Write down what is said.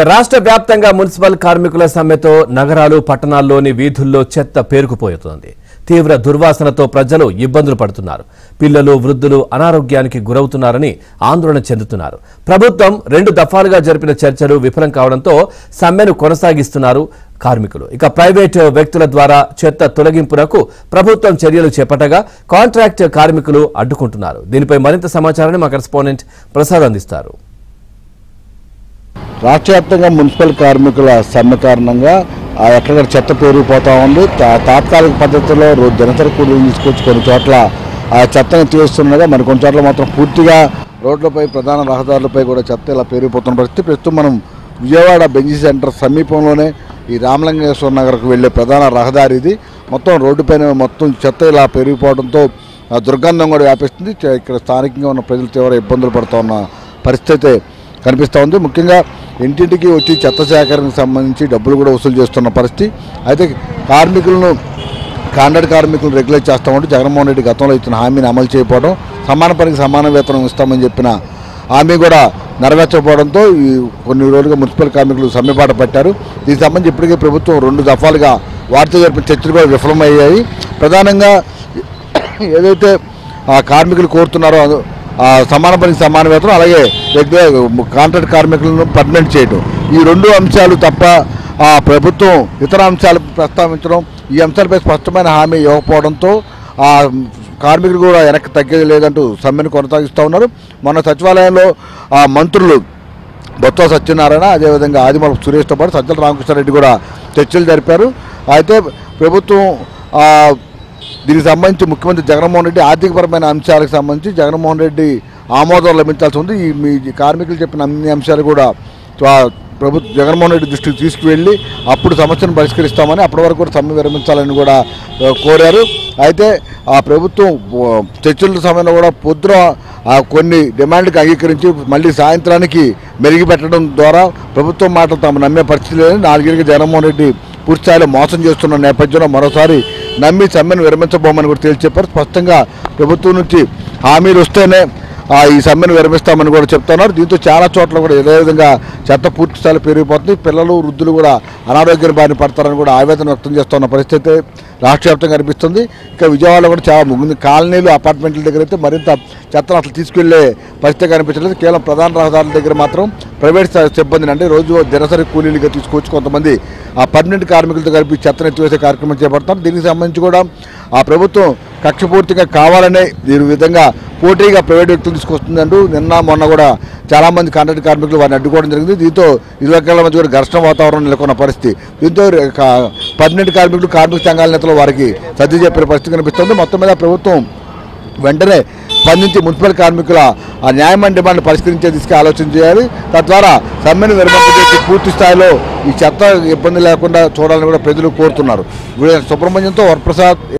రాష్ట్ర వ్యాప్తంగా మున్సిపల్ కార్మికుల సమ్మెతో నగరాలు పట్టణాల్లోని వీధుల్లో చెత్త పేరుకుపోతుంది. తీవ్ర దుర్వాసనతో ప్రజలు ఇబ్బందులు పడుతున్నారు. పిల్లలు వృద్ధులు అనారోగ్యానికి గురవుతున్నారని ఆందోళన చెందుతున్నారు. ప్రభుత్వం 2 దఫాలుగా జరిపిన చర్చలు విఫలం కావడంతో సమ్మెను కొనసాగిస్తున్నారు కార్మికులు. ఇక ప్రైవేట్ వ్యక్తుల ద్వారా చెత్త తొలగింపునకు ప్రభుత్వం చర్యలు చేపట్టగా కాంట్రాక్ట్ కార్మికులు అడ్డుకుంటున్నారు. దీనిపై మరింత సమాచారాన్ని మా కరెస్పాండెంట్ ప్రసాద్ అందిస్తారు. రాష్ట్ర వ్యాప్తంగా మున్సిపల్ కార్మికుల సమ్మె కారణంగా ఎక్కడెక్కడ చెత్త పేరుకుపోతా ఉంది. తాత్కాలిక పద్ధతిలో దినసరి కూలీలు తీసుకొచ్చి కొన్ని చోట్ల ఆ చెత్తను తీస్తుండగా మరి కొన్ని చోట్ల మాత్రం పూర్తిగా రోడ్లపై ప్రధాన రహదారులపై కూడా చెత్త ఇలా పేరుకుపోతున్న పరిస్థితి. ప్రస్తుతం మనం విజయవాడ బెంజీ సెంటర్ సమీపంలోనే ఈ రామలింగేశ్వర నగర్కు వెళ్లే ప్రధాన రహదారి ఇది. మొత్తం రోడ్డుపైన మొత్తం చెత్త ఇలా పెరిగిపోవడంతో దుర్గంధం కూడా వ్యాపిస్తుంది. ఇక్కడ స్థానికంగా ఉన్న ప్రజలు తీవ్ర ఇబ్బందులు పడుతూ ఉన్న పరిస్థితి కనిపిస్తూ ఉంది. ముఖ్యంగా ఇంటింటికి వచ్చి చెత్త సేకరణకు సంబంధించి డబ్బులు కూడా వసూలు చేస్తున్న పరిస్థితి. అయితే కాంట్రాక్ట్ కార్మికులను రెగ్యులేట్ చేస్తామంటూ జగన్మోహన్ రెడ్డి గతంలో ఇచ్చిన హామీని అమలు చేయకపోవడం, సమాన పనికి సమాన వేతనం ఇస్తామని చెప్పిన హామీ కూడా నెరవేర్చకపోవడంతో ఈ కొన్ని రోజులుగా మున్సిపల్ కార్మికులు సమ్మెబాట పట్టారు. దీనికి సంబంధించి ఇప్పటికే ప్రభుత్వం 2 దఫాలుగా వారితో జరిపిన చర్చలు కూడా విఫలమయ్యాయి. ప్రధానంగా ఏదైతే కార్మికులు కోరుతున్నారో సమాన పనికి సమాన వేతనం, అలాగే కాంట్రాక్ట్ కార్మికులను పర్మనెంట్ చేయడం, ఈ 2 అంశాలు తప్ప ప్రభుత్వం ఇతర అంశాలు ప్రస్తావించడం, ఈ అంశాలపై స్పష్టమైన హామీ ఇవ్వకపోవడంతో కార్మికులు కూడా వెనక్కి తగ్గేది లేదంటూ సమ్మెను కొనసాగిస్తూ ఉన్నారు. మొన్న సచివాలయంలో మంత్రులు బొత్స సత్యనారాయణ, అదేవిధంగా ఆదిమూలపు సురేష్తో పాటు సజ్జల రామకృష్ణారెడ్డి కూడా చర్చలు జరిపారు. అయితే ప్రభుత్వం దీనికి సంబంధించి ముఖ్యమంత్రి జగన్మోహన్ రెడ్డి ఆర్థికపరమైన అంశాలకు సంబంధించి జగన్మోహన్ రెడ్డి ఆమోదం లభించాల్సి ఉంది. మీ కార్మికులు చెప్పిన అన్ని అంశాలు కూడా జగన్మోహన్ రెడ్డి దృష్టికి తీసుకువెళ్ళి అప్పుడు సమస్యను పరిష్కరిస్తామని, అప్పటి వరకు కూడా సమ్మె విరమించాలని కూడా కోరారు. అయితే ప్రభుత్వం చర్చల సమయంలో కూడా పొద్దున కొన్ని డిమాండ్కి అంగీకరించి మళ్ళీ సాయంత్రానికి మెరుగుపెట్టడం ద్వారా ప్రభుత్వం మాటలు తాము నమ్మే పరిస్థితి లేదని 4 ఏళ్ళుగా జగన్మోహన్ రెడ్డి పూర్తిస్థాయిలో మోసం చేస్తున్న నేపథ్యంలో మరోసారి నమ్మి సమ్మెను విరమించబోమని కూడా తేల్చి చెప్పారు. స్పష్టంగా ప్రభుత్వం నుంచి హామీలు వస్తేనే ఈ సమ్మెను విరమిస్తామని కూడా చెప్తున్నారు. దీంతో చాలా చోట్ల కూడా ఇదే విధంగా చెత్త పూర్తి స్థాయిలో పెరిగిపోతుంది. పిల్లలు వృద్ధులు కూడా అనారోగ్యాన్ని బారిన పడతారని కూడా ఆవేదన వ్యక్తం చేస్తున్న పరిస్థితి రాష్ట్ర వ్యాప్తంగా కనిపిస్తుంది. ఇక విజయవాడలో కూడా చాలా ముందు కాలనీలు అపార్ట్మెంట్ల దగ్గర అయితే మరింత చెత్తను అసలు తీసుకెళ్లే పరిస్థితి కనిపించలేదు. కేవలం ప్రధాన రహదారుల దగ్గర మాత్రం ప్రైవేట్ సిబ్బందిని, అంటే రోజు దినసరి కూలీలుగా తీసుకొచ్చి కొంతమంది పర్మనెంట్ కార్మికులతో కలిపి చెత్తను ఎత్తివేసే కార్యక్రమం చేపడతారు. దీనికి సంబంధించి కూడా ప్రభుత్వం కక్షపూర్తిగా కావాలనే ఈ విధంగా పోటీగా ప్రైవేట్ వ్యక్తులు తీసుకొస్తుందంటూ నిన్న మొన్న కూడా చాలామంది కాంట్రాక్ట్ కార్మికులు వారిని అడ్డుకోవడం జరిగింది. దీంతో ఇరు వర్గాల మధ్య కూడా ఘర్షణ వాతావరణం నెలకొన్న పరిస్థితి. దీంతో పర్మనెంట్ కార్మికులు కార్మిక సంఘాల నేతలు వారికి సర్ది చెప్పిన పరిస్థితి కనిపిస్తుంది. మొత్తం మీద ప్రభుత్వం వెంటనే స్పందించి మున్సిపల్ కార్మికుల న్యాయమైన డిమాండ్ పరిష్కరించే దిశగా ఆలోచన చేయాలి. తద్వారా సమ్మెను విరమింపజేసి పూర్తి స్థాయిలో ఈ చెత్త ఇబ్బంది లేకుండా చూడాలని కూడా ప్రజలు కోరుతున్నారు. సుబ్రహ్మణ్యంతో వరప్రసాద్.